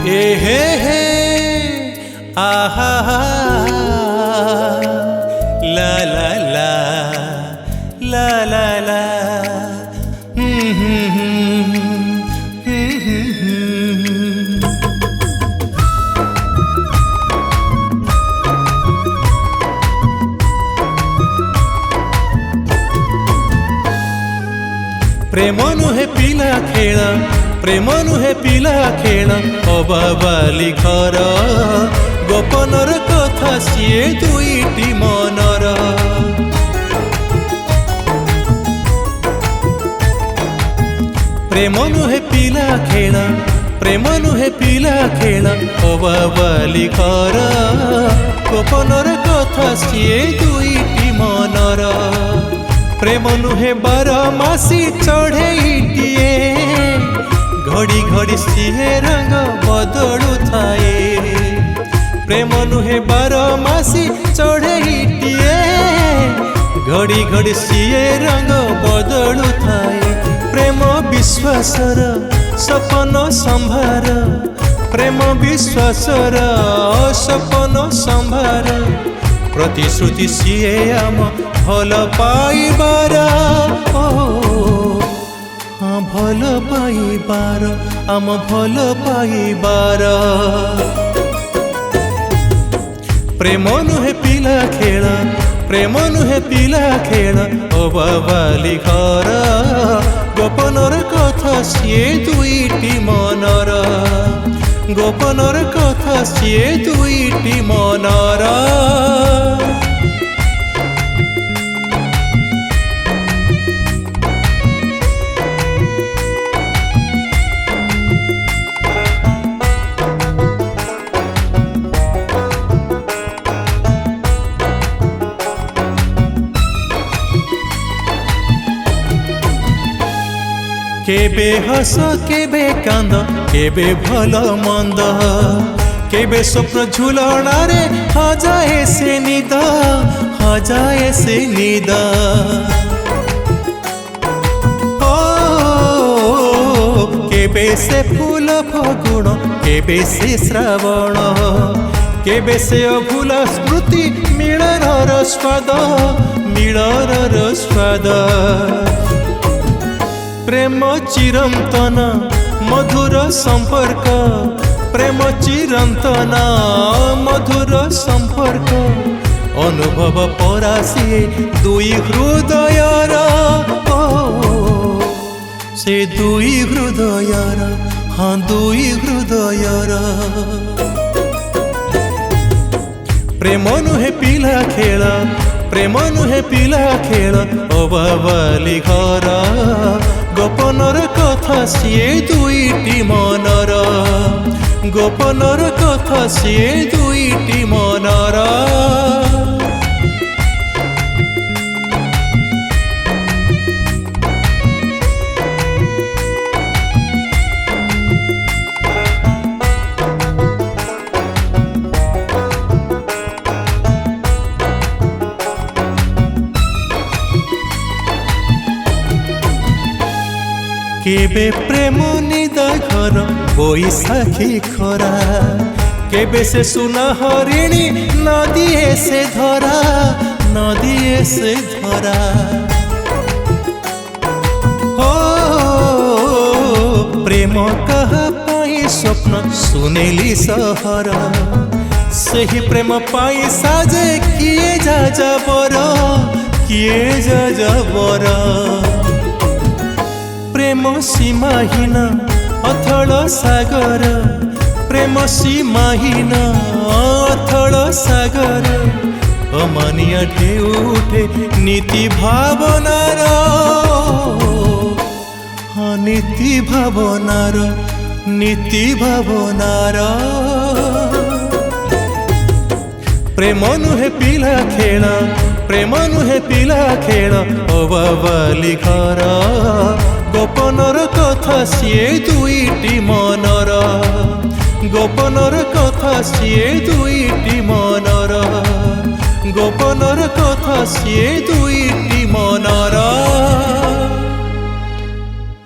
ए हे आहा ला ला ला ला ला ला प्रेम नुहे पिला खेल प्रेम नुहे पिला खेल अबाबाली घर गोपनर कथा सीए दुईटी मनर प्रेम नुहे पिला खेल प्रेम नुहे पिला खेल अबाबाली घर गोपनर कथा सीए दुईटी मनर प्रेम नुहे बारमासी चढ़ेईटिए घड़ी घड़ी सीहे रंग बदलु थाए प्रेम नुहे बारमासी चढ़ेईटिए घड़ी घड़ी सीहे रंग बदलु थाए प्रेम विश्वासर सपन संभार प्रेम विश्वासर सपन संभार प्रतिश्रुति सीए आम भल पाइबार भल पाइबार आम भल पाइबार प्रेम नुहे पिला खेल प्रेम नुहे पिला खेल अबाबाली घर गोपनर कथा सीए दुईटी मनर गोपनर कथा सीए दुईटी मनर केबे हस केबे कांद केबे भल मंद केबे स्वप्न झुलणारे हजाए से निद हजाए से निद केबे से फूल फगुण केबे से श्रावण केबे से अभूल स्मृति मिलनर स्वाद मिलनर स्वाद प्रेम चिरंतन मधुर संपर्क प्रेम चिरंतन मधुर संपर्क अनुभव परासी दुई हृदयर से दुई हृदयर हाँ दुई हृदयर प्रेम नुहे पिला खेल प्रेम नुहे पिला खेल अबाबाली घर गोपनर कथा सीए दुईटी मनर गोपनर कथा सीए दुईटी मनर केबे प्रेम निद घर बैसाखी खरा केबे से सुना हरिणी नदिए से धरा नदिए से धरा हो प्रेम कहा पाई स्वप्न सुनेली सहर सही प्रेम पाई साजे किए जा बर किए जा बर प्रेम सीमाहीन अथल सागर प्रेम सीमाहीन अथल सागर अमानिया ढेउठे नीति भावनार हाँ नीति भावनार नीति भावनार प्रेम नुहे पिला खेल प्रेम नुहे पिला खेल अबाबाली घर गोपनर कथा सीए दुईटी मनर गोपनर कथा सीए दुईटी मनर गोपनर कथा सीए